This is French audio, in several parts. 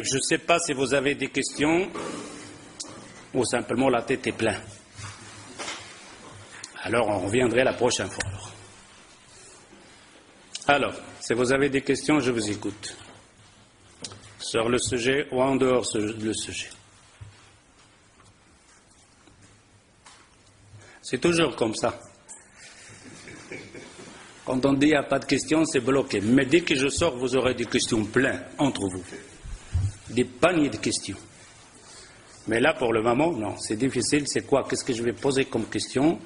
Je ne sais pas si vous avez des questions ou simplement la tête est pleine. Alors on reviendrait la prochaine fois. Alors, si vous avez des questions, je vous écoute. Sur le sujet ou en dehors du sujet. C'est toujours comme ça. Quand on dit qu'il n'y a pas de questions, c'est bloqué. Mais dès que je sors, vous aurez des questions pleines entre vous. Des paniers de questions. Mais là, pour le moment, non, c'est difficile. C'est quoi? Qu'est-ce que je vais poser comme question?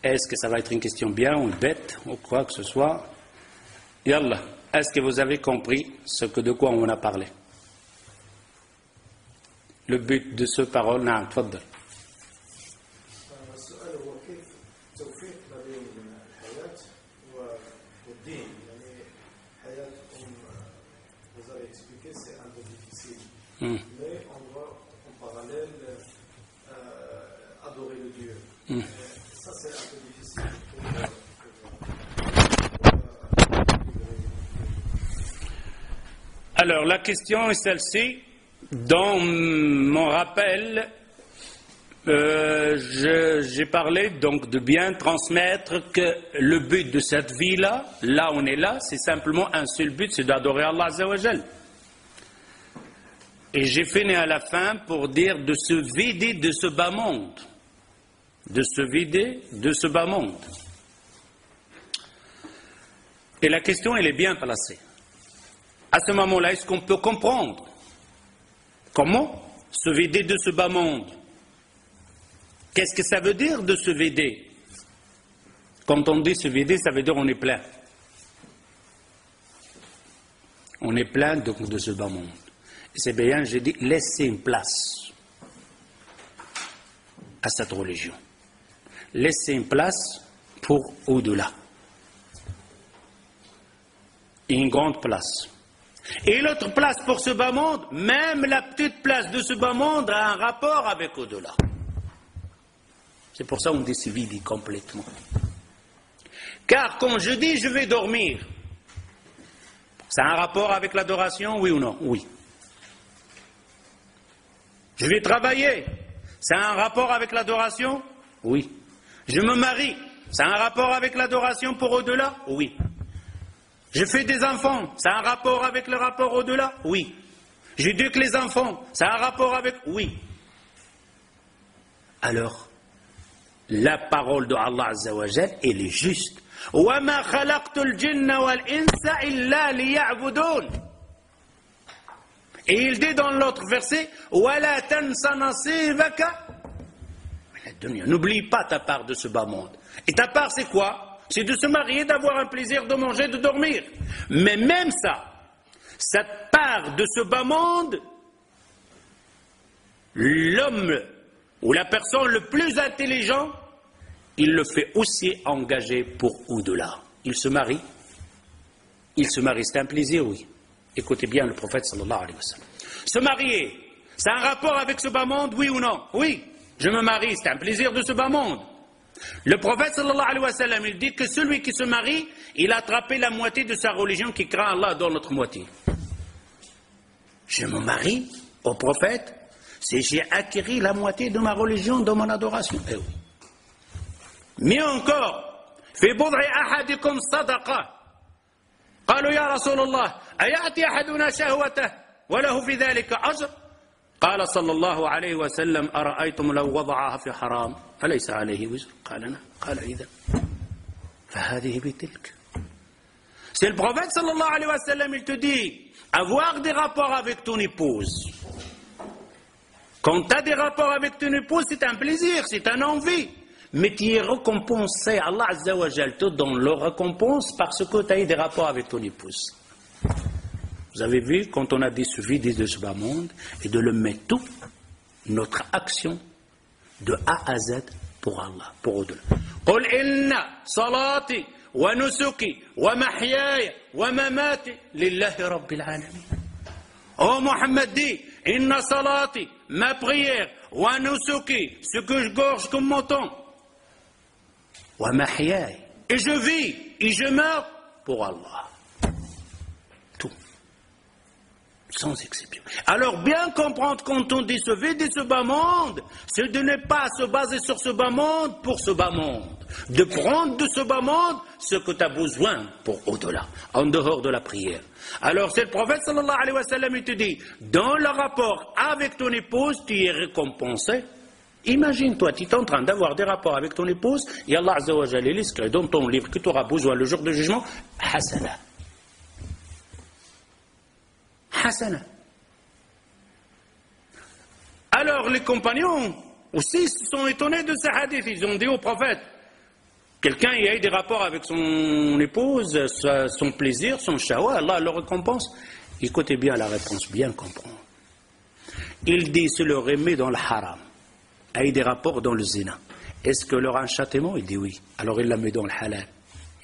Est-ce que ça va être une question bien ou bête ou quoi que ce soit? Yallah, est-ce que vous avez compris de quoi on a parlé? Le but de ce parole, non, tfaddal. Mais on doit en parallèle adorer le Dieu. Ça c'est un peu difficile Alors la question est celle-ci. Dans mon rappel, j'ai parlé donc de bien transmettre que le but de cette vie-là, là on est là, c'est simplement un seul but, c'est d'adorer Allah Azza wa Jal. Et j'ai fini à la fin pour dire de se vider de ce bas monde. De se vider de ce bas monde. Et la question, elle est bien placée. À ce moment-là, est-ce qu'on peut comprendre comment se vider de ce bas monde? Qu'est-ce que ça veut dire de se vider? Quand on dit se vider, ça veut dire on est plein. On est plein de ce bas monde. C'est bien, j'ai dit, laissez une place à cette religion. Laissez une place pour au-delà. Une grande place. Et l'autre place pour ce bas monde, même la petite place de ce bas monde a un rapport avec au-delà. C'est pour ça qu'on dit se vider complètement. Car quand je dis je vais dormir, ça a un rapport avec l'adoration, oui ou non? Oui. Je vais travailler, ça a un rapport avec l'adoration? Oui. Je me marie, ça a un rapport avec l'adoration pour au-delà? Oui. Je fais des enfants, ça a un rapport avec le rapport au-delà? Oui. J'éduque les enfants, ça a un rapport avec? Oui. Alors, la parole de Allah Azza wa Jal, elle est juste. وَمَا خَلَقْتُ الْجِنَّ وَالْإِنسَ إِلَّا لِيَعْبُدُونَ. Et il dit dans l'autre verset, وَلَا تَنْسَ نَصِيبَكَ مِنَ الدُّنْيَا. N'oublie pas ta part de ce bas monde. Et ta part, c'est quoi? C'est de se marier, d'avoir un plaisir, de manger, de dormir. Mais même ça, cette part de ce bas monde, l'homme ou la personne le plus intelligent, il le fait aussi engager pour au-delà. Il se marie, c'est un plaisir, oui. Écoutez bien le prophète sallallahu alayhi wa sallam. Se marier, ça a un rapport avec ce bas monde, oui ou non? Oui, je me marie, c'est un plaisir de ce bas monde. Le prophète sallallahu alayhi wa sallam, il dit que celui qui se marie, il a attrapé la moitié de sa religion qui craint Allah dans l'autre moitié. Je me marie au prophète, c'est j'ai acquis la moitié de ma religion dans mon adoration. Eh oui. Mieux encore, في بضع أحدكم صدقة. قالوا يا رسول الله أيأتي أحدنا شهوته وله في ذلك أجر؟ قال صلى الله عليه وسلم أرأيتم لو وضعها في حرام أليس عليه وزر؟ قال نعم. قال إذا فهذه بتلك. C'est le prophète sallallahu alayhi wa sallam, il te dit, avoir des rapports avec ton épouse. Quand tu as des rapports avec ton épouse, c'est un plaisir, c'est un envie. Mais tu es récompensé, Allah Azza wa Jal te donne leur récompense parce que tu as eu des rapports avec ton épouse. Vous avez vu, quand on a dit se vider de ce bas monde et de le mettre tout, notre action de A à Z pour Allah, pour au-delà. قل إن صلاتي ونسكي ومحياي ومماتي لله رب العالمين. Oh Mohammed dit, inna salati, ma prière, wa nusuki, ce que je gorge comme mouton, wa mahyai, et je vis, et je meurs pour Allah. Tout. Sans exception. Alors bien comprendre quand on dit se vider ce bas monde, c'est de ne pas se baser sur ce bas monde pour ce bas monde. De prendre de ce bas monde ce que tu as besoin pour au-delà, en dehors de la prière. Alors c'est le prophète sallallahu alayhi wa sallam, il te dit, dans le rapport avec ton épouse, tu es récompensé. Imagine-toi, tu es en train d'avoir des rapports avec ton épouse, et Allah Azza wa Jalla inscrit dans ton livre que tu auras besoin le jour du jugement, hasana. Hasana. Alors les compagnons aussi se sont étonnés de ces hadiths. Ils ont dit au prophète, quelqu'un y a eu des rapports avec son épouse, son plaisir, son shahwa, Allah le récompense. Écoutez bien la réponse, bien comprendre. Il dit, se le remet dans le haram, a eu des rapports dans le zina. Est-ce que leur a un châtiment? Il dit oui. Alors il la met dans le halal.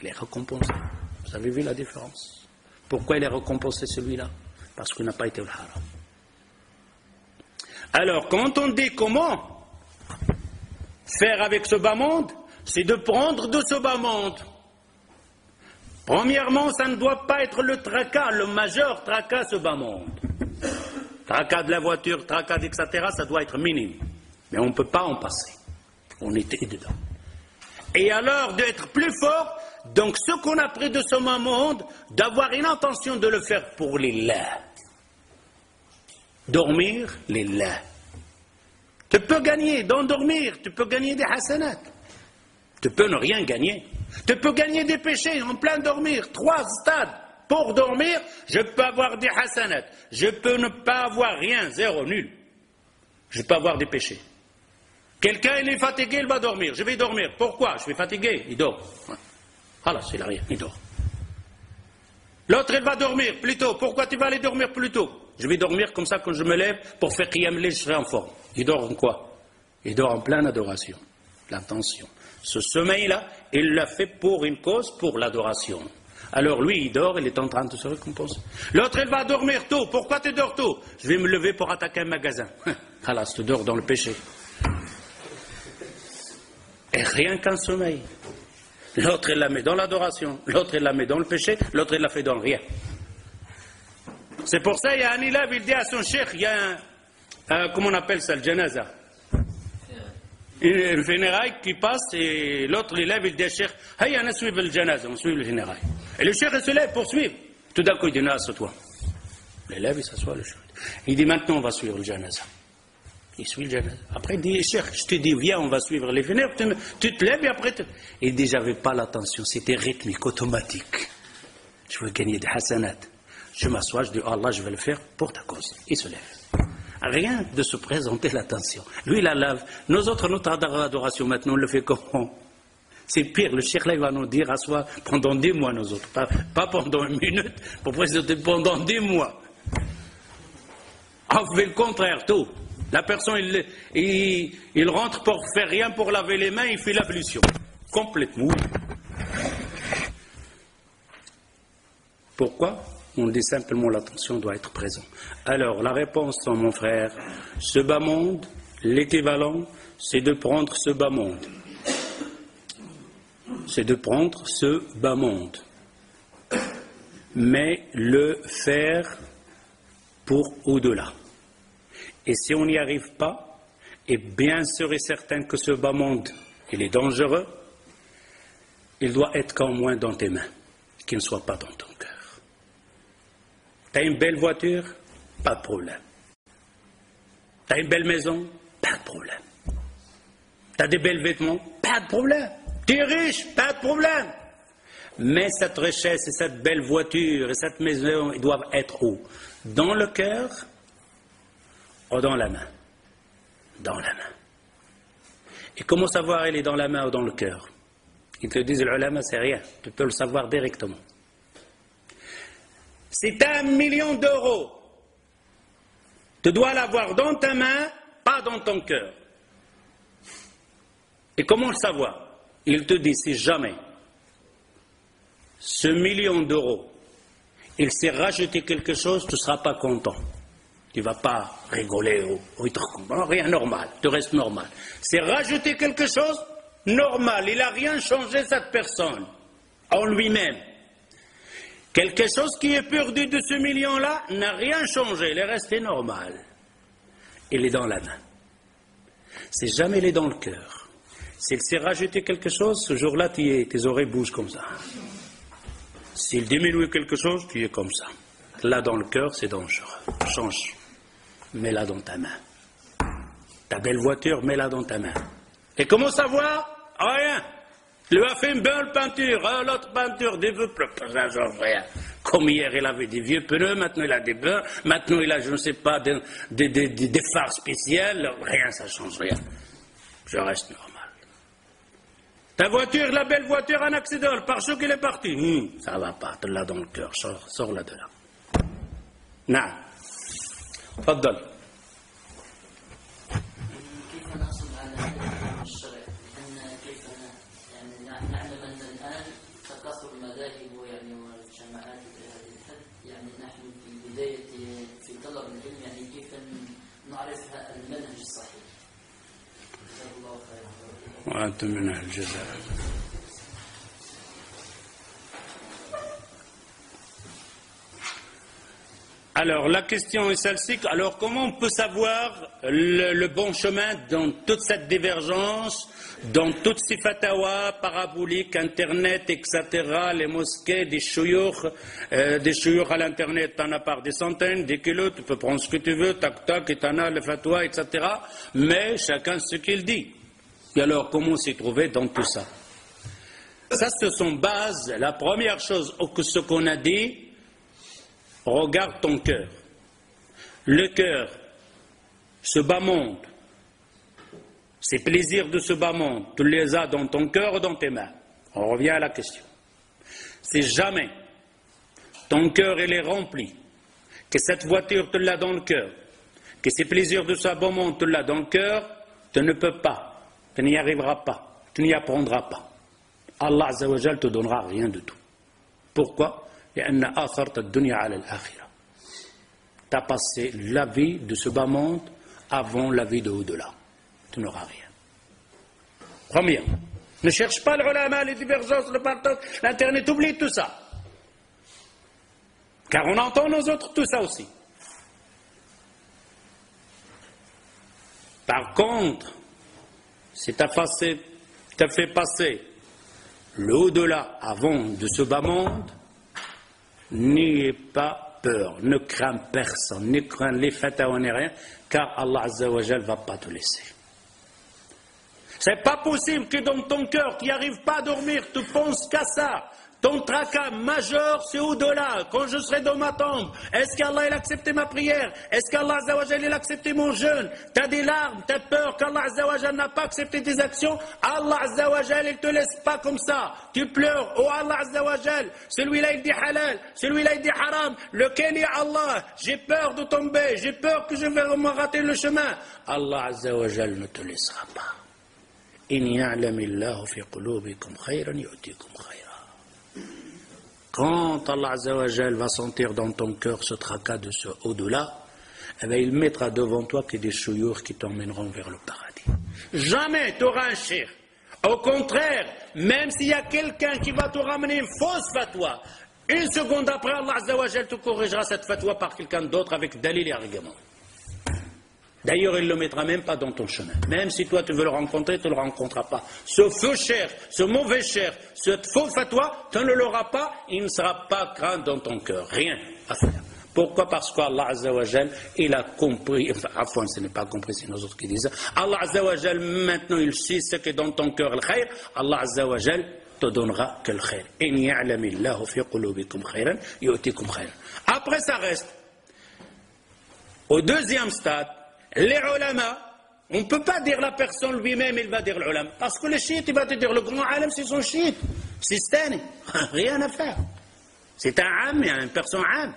Il est récompensé. Vous avez vu la différence? Pourquoi il est récompensé celui-là? Parce qu'il n'a pas été au haram. Alors, quand on dit comment faire avec ce bas monde, c'est de prendre de ce bas monde. Premièrement, ça ne doit pas être le tracas, le majeur tracas, ce bas monde. Tracas de la voiture, tracas, etc., ça doit être minime. Mais on ne peut pas en passer. On était dedans. Et alors, d'être plus fort, donc ce qu'on a pris de ce bas monde, d'avoir une intention de le faire pour l'Illah. Dormir, l'Illah. Tu peux gagner d'endormir, tu peux gagner des hasanats. Tu peux ne rien gagner. Tu peux gagner des péchés en plein dormir. 3 stades pour dormir, je peux avoir des hasanats. Je peux ne pas avoir rien, 0, nul. Je peux avoir des péchés. Quelqu'un, il est fatigué, il va dormir. Je vais dormir. Pourquoi? Je suis fatigué. Il dort. Voilà, c'est rien, il dort. L'autre, il va dormir plus tôt. Pourquoi tu vas aller dormir plus tôt? Je vais dormir comme ça quand je me lève pour faire qiyam layl, je serai en forme. Il dort en quoi? Il dort en pleine adoration. L'attention. Ce sommeil-là, il l'a fait pour une cause, pour l'adoration. Alors lui, il dort, il est en train de se récompenser. L'autre, il va dormir tôt. Pourquoi tu dors tôt? Je vais me lever pour attaquer un magasin. Khalas, tu dors dans le péché. Et rien qu'un sommeil. L'autre, il la met dans l'adoration. L'autre, il la met dans le péché. L'autre, il la fait dans le rien. C'est pour ça, il y a un élève, il dit à son cheikh, il y a comment on appelle ça, le janaza. Une funéraille qui passe, et l'autre élève, il dit à cheikh, hey, on suit le janaza, on suit le funéraille. Et le cheikh, il se lève pour suivre. Tout d'un coup, il dit, non, assois-toi. L'élève, il s'assoit, le cheikh. Il dit, maintenant, on va suivre le janaza. Il suit le janaza. Après, il dit, cheikh, je te dis, viens, on va suivre les funérailles. Tu te lèves et après, il dit, j'avais pas l'attention, c'était rythmique, automatique. Je veux gagner des hasanats. Je m'assois, je dis, oh Allah, je vais le faire pour ta cause. Il se lève. Rien de se présenter l'attention. Lui, il la lave. Nous autres, notre adoration, maintenant, on le fait comment? C'est pire. Le cheikh là, il va nous dire, assois pendant 10 mois, nous autres. Pas pendant 1 minute, pour présenter pendant 10 mois. On fait le contraire, tout. La personne, il rentre pour faire rien, pour laver les mains, il fait l'ablution. Complètement. Pourquoi? On dit simplement l'attention doit être présente. Alors, la réponse, mon frère, ce bas monde, l'équivalent, c'est de prendre ce bas monde. C'est de prendre ce bas monde. Mais le faire pour au-delà. Et si on n'y arrive pas, et bien sûr et certain que ce bas monde, il est dangereux, il doit être qu'au moins dans tes mains, qu'il ne soit pas dans ton cœur. T'as une belle voiture? Pas de problème. T'as une belle maison? Pas de problème. T'as des belles vêtements? Pas de problème. T'es riche? Pas de problème. Mais cette richesse et cette belle voiture et cette maison, ils doivent être où? Dans le cœur ou dans la main? Dans la main. Et comment savoir elle est dans la main ou dans le cœur? Ils te disent, l'ulama, c'est rien. Tu peux le savoir directement. C'est 1 million d'euros. Tu dois l'avoir dans ta main, pas dans ton cœur. Et comment le savoir? Il te dit, si jamais ce 1 million d'euros, il s'est rajouté quelque chose, tu ne seras pas content. Tu ne vas pas rigoler ou être content. Rien, normal, tu restes normal. C'est rajouter quelque chose, normal. Il n'a rien changé, cette personne, en lui-même. Quelque chose qui est perdu de ce million-là n'a rien changé, il est resté normal. Il est dans la main. C'est jamais il est dans le cœur. S'il s'est rajouté quelque chose, ce jour-là, tes oreilles bougent comme ça. S'il diminue quelque chose, tu es comme ça. Là, dans le cœur, c'est dangereux. Change. Mets-la dans ta main. Ta belle voiture, mets-la dans ta main. Et comment savoir? Rien. Il lui a fait une belle peinture, l'autre peinture, des vieux pneus, ça change rien. Comme hier, il avait des vieux pneus, maintenant il a des beurs, maintenant il a, je ne sais pas, des phares spéciales, rien, ça change rien. Je reste normal. Ta voiture, la belle voiture, un accident, le pare-choc, il est parti. Ça va pas, tu l'as dans le cœur, sors-la de là. Non. تفضل. كيف نحصل على العلم الشرعي؟ لأن كيف يعني نعلم أن الآن تكاثر المذاهب يعني والجماعات بهذا الحد، يعني نحن في بداية في طلب العلم، يعني كيف نعرف المنهج الصحيح؟ جزاك الله خيرا. وأنتم من أهل الجزاء. Alors, la question est celle-ci. Alors, comment on peut savoir le bon chemin dans toute cette divergence, dans toutes ces fatwas paraboliques, Internet, etc., les mosquées, des chouyours à l'Internet, t'en as par des centaines, des kilos, tu peux prendre ce que tu veux, tac, tac, et t'en as le fatwa, etc., mais chacun ce qu'il dit. Et alors, comment s'y trouver dans tout ça? Ça, ce sont bases. La première chose, ce qu'on a dit, regarde ton cœur. Le cœur, ce bas monde, ces plaisirs de ce bas monde, tu les as dans ton cœur ou dans tes mains? On revient à la question. Si jamais ton cœur il est rempli, que cette voiture tu l'as dans le cœur, que ces plaisirs de ce bas monde tu l'as dans le cœur, tu ne peux pas, tu n'y arriveras pas, tu n'y apprendras pas. Allah Azza wa Jal te donnera rien du tout. Pourquoi? Tu as passé la vie de ce bas monde avant la vie de au-delà. Tu n'auras rien. Première, ne cherche pas l'ulama, les divergences, le partage, l'internet, oublie tout ça. Car on entend nous autres tout ça aussi. Par contre, si tu as fait passer le au-delà avant de ce bas monde, n'ayez pas peur, ne crains personne, ne crains les fatwas ni rien, car Allah Azza wa Jal ne va pas te laisser. C'est pas possible que dans ton cœur, tu n'y arrives pas à dormir, tu penses qu'à ça. Ton tracas majeur, c'est au-delà. Quand je serai dans ma tombe, est-ce qu'Allah il a accepté ma prière? Est-ce qu'Allah Azza wa Jal il a accepté mon jeûne? Tu as des larmes, tu as peur qu'Allah Azza wa Jal n'a pas accepté tes actions. Allah Azza wa Jal il te laisse pas comme ça. Tu pleures, oh Allah Azza wa Jal, celui-là il dit halal, celui-là il dit haram, lequel est Allah? J'ai peur de tomber, j'ai peur que je vais me rater le chemin. Allah Azza wa Jal ne te laissera pas. In ya'lamillahu fi qulubikum khayran yu'tikum khayran. Quand Allah Azza wa Jal va sentir dans ton cœur ce tracas de ce au-delà, eh bien, il mettra devant toi que des chouyours qui t'emmèneront vers le paradis. Jamais tu auras un shir. Au contraire, même s'il y a quelqu'un qui va te ramener une fausse fatwa, une seconde après, Allah Azza wa Jal te corrigera cette fatwa par quelqu'un d'autre avec dalil et argument. D'ailleurs, il ne le mettra même pas dans ton chemin. Même si toi tu veux le rencontrer, tu ne le rencontreras pas. Ce faux cher, ce mauvais cher, cette faux fatwa, tu ne l'auras pas, il ne sera pas craint dans ton cœur. Rien à faire. Pourquoi? Parce qu'Allah Azza wa Jal, il a compris, enfin, ce n'est pas compris, c'est nous autres qui disent. Allah Azza wa Jal, maintenant il sait ce qui est dans ton cœur, le khayr. Allah Azza wa Jal te donnera que le khayr. In ya'lamillahu fi qulubikum khayran, yu'tikum khayran. Après, ça reste. Au deuxième stade, les ulama, on ne peut pas dire la personne lui-même, il va dire l'ulama. Parce que le chiite, il va te dire, le grand alim, c'est son chiite. C'est stani. Rien à faire. C'est un am, une personne am.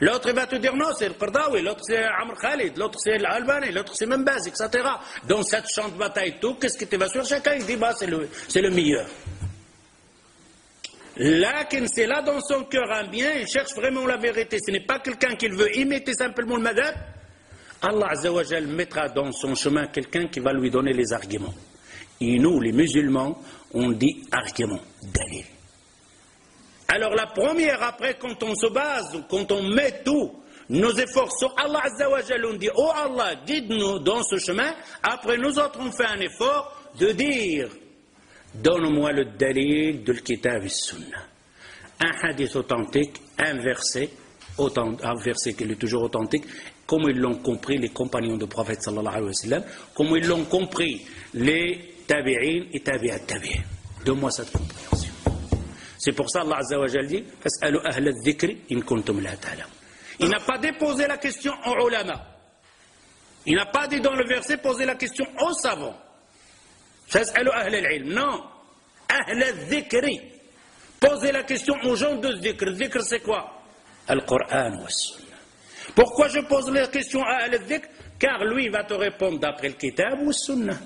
L'autre, il va te dire, non, c'est le Qardawi, l'autre, c'est Amr Khalid, l'autre, c'est l'Albani, l'autre, c'est Membaz, etc. Dans cette champ de bataille, tout, qu'est-ce que tu vas sur? Chacun, il dit, bah, c'est le meilleur. Là, c'est là dans son cœur un bien, il cherche vraiment la vérité. Ce n'est pas quelqu'un qui veut imiter simplement le madhab. Allah Azza wa Jal mettra dans son chemin quelqu'un qui va lui donner les arguments. Et nous, les musulmans, on dit argument, dalil. Alors la première, après, quand on se base, quand on met tous nos efforts sur Allah Azza wa Jalla, on dit, oh Allah, guide-nous dans ce chemin. Après, nous autres, on fait un effort de dire, donne-moi le dalil de l'kitab et sunnah. Un hadith authentique, un verset qui est toujours authentique, comme ils l'ont compris les compagnons du prophète sallallahu alayhi wa sallam, comme ils l'ont compris les tabi'in et tabi'at tabi'in. Donne-moi cette compréhension. C'est pour ça Allah Azza wa Jalla dit fas'alu ahla adh-dhikri in kuntum la ta'lamun. Il n'a pas déposé la question aux ulama. Il n'a pas dit dans le verset poser la question aux savants. Fas'alu ahla al-ilm. Non. Ahla adh-dhikri. Posez la question aux gens de dhikr. Dhikr c'est quoi? Al-Qur'an wa Sunnah. Pourquoi je pose la question à al-dhikr? Car lui va te répondre d'après le kitab ou le sunnah.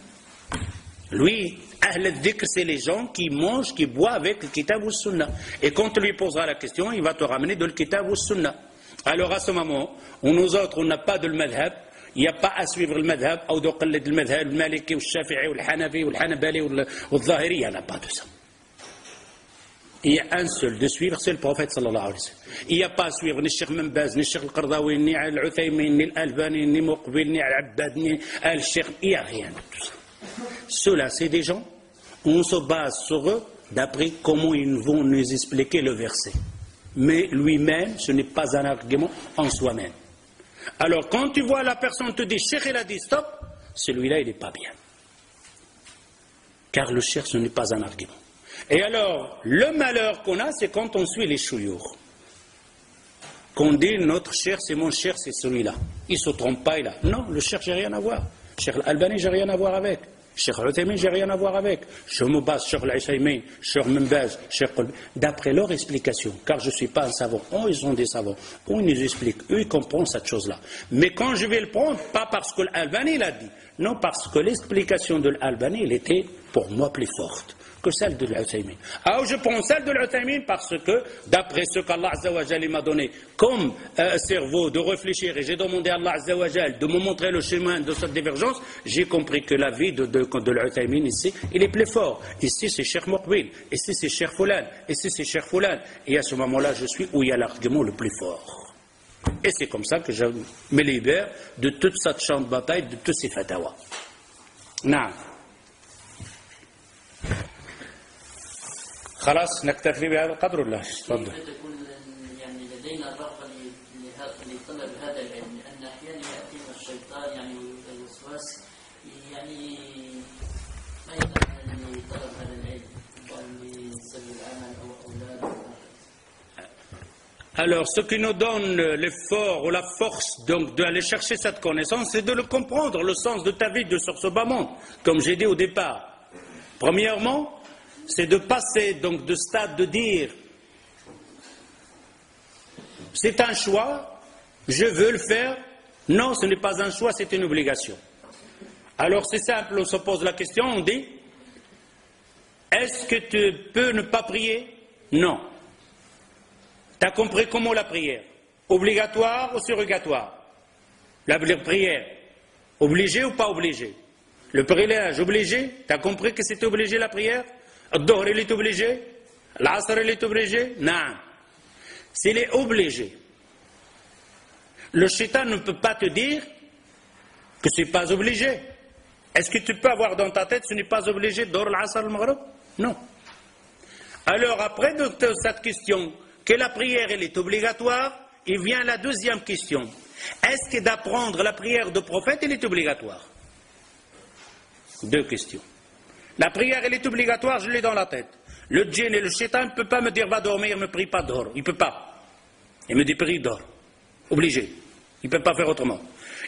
Lui, Ahl al-Dhikr, c'est les gens qui mangent, qui boivent avec le kitab ou le sunnah. Et quand tu lui poseras la question, il va te ramener de le kitab ou le sunnah. Alors à ce moment, où nous autres, on n'a pas de le madhab, il n'y a pas à suivre le madhab, ou de qallid le madhab, le maliki, ou le shafi'i, ou le hanafi, ou le hanabali, ou le zahiri, il n'y en a pas de ça. Il y a un seul de suivre, c'est le prophète sallallahu alayhi wa sallam. Il n'y a pas à suivre ni Cheikh Membaz, ni Cheikh Al-Qardawi, ni Al-Uthaymin, ni Al-Albani, ni Muqbil, ni Al-Abbad, ni Al-Sheikh. Il n'y a rien de tout ça. Ceux-là, c'est des gens, on se base sur eux d'après comment ils vont nous expliquer le verset. Mais lui-même, ce n'est pas un argument en soi-même. Alors, quand tu vois la personne te dire, Cheikh, il a dit stop, celui-là, il n'est pas bien. Car le Cheikh, ce n'est pas un argument. Et alors, le malheur qu'on a, c'est quand on suit les chouyours. Qu'on dit, notre Cheikh, c'est mon Cheikh, c'est celui-là. Il ne se trompe pas, il a. Non, le Cheikh, j'ai rien à voir. Cheikh Al-Albani, j'ai rien à voir avec. Cheikh Al-Uthaymin, j'ai rien à voir avec. Je me base sur l'Uthaymin, sur Membaz, d'après leur explication, car je ne suis pas un savant. Oh, ils sont des savants. Oh, ils nous expliquent. Eux, ils comprennent cette chose-là. Mais quand je vais le prendre, pas parce que l'Albani l'a dit, non, parce que l'explication de l'Albani, elle était, pour moi, plus forte que celle de l'Uthaymin. Alors je prends celle de l'Uthaymin parce que, d'après ce qu'Allah Azza wa Jalla m'a donné comme cerveau de réfléchir, et j'ai demandé à Allah Azza wa Jalla de me montrer le chemin de cette divergence, j'ai compris que la vie de l'Uthaymin ici, il est plus fort. Ici c'est Cheikh Muqbil, ici c'est Cheikh Fulan, ici c'est Cheikh Fulan. Et à ce moment-là, je suis où il y a l'argument le plus fort. Et c'est comme ça que je me libère de toute cette champ de bataille, de tous ces fatawas. Non. خلاص نكتفي بهذا القدر ولا تفضل. كيف تكون يعني لدينا الرغبه لطلب هذا العلم لان احيانا ياتينا الشيطان يعني الوسواس يعني ما يمنعنا لطلب هذا العلم لسبيل العمل او اولاد. Alors, ce qui nous donne l'effort ou la force donc d'aller chercher cette connaissance, c'est de le comprendre, le sens de ta vie sur ce bas monde, comme j'ai dit au départ. Premièrement, c'est de passer donc de stade de dire c'est un choix, je veux le faire. Non, ce n'est pas un choix, c'est une obligation. Alors c'est simple, on se pose la question, on dit est-ce que tu peux ne pas prier? Non. Tu as compris comment la prière? Obligatoire ou surrogatoire? La prière, obligé ou pas obligé? Le pèlerinage obligé, tu as compris que c'était obligé la prière? الظهر il est obligé, l'asr il est obligé, non. S'il est obligé, le shaitan ne peut pas te dire que ce n'est pas obligé. Est-ce que tu peux avoir dans ta tête ce n'est pas obligé d'or l'asr al-maghrib? Non. Alors après de cette question que la prière elle est obligatoire, il vient la deuxième question. Est-ce que d'apprendre la prière du prophète elle est obligatoire? Deux questions. La prière, elle est obligatoire, je l'ai dans la tête. Le djinn et le shaitan ne peuvent pas me dire va dormir, ne prie pas dehors. Il ne peut pas. Il me dit prie dehors. Obligé. Il ne peut pas faire autrement.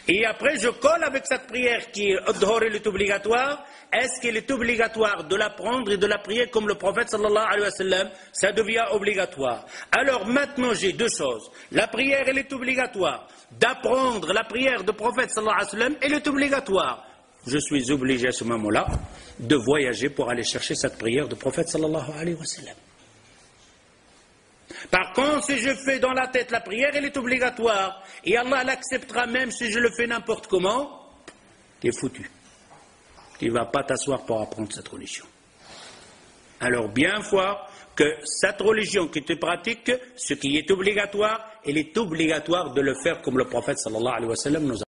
Et après, je colle avec cette prière qui est dehors, elle est obligatoire. Est-ce qu'elle est obligatoire de l'apprendre et de la prier comme le prophète sallallahu alayhi wa sallam? Ça devient obligatoire. Alors maintenant, j'ai deux choses. La prière, elle est obligatoire. D'apprendre la prière du prophète sallallahu alayhi wa sallam, elle est obligatoire. Je suis obligé à ce moment-là de voyager pour aller chercher cette prière du prophète sallallahu alayhi wa sallam. Par contre, si je fais dans la tête la prière, elle est obligatoire. Et Allah l'acceptera même si je le fais n'importe comment, tu es foutu. Tu ne vas pas t'asseoir pour apprendre cette religion. Alors bien voir que cette religion que tu pratiques, ce qui est obligatoire, il est obligatoire de le faire comme le prophète sallallahu alayhi wa sallam nous a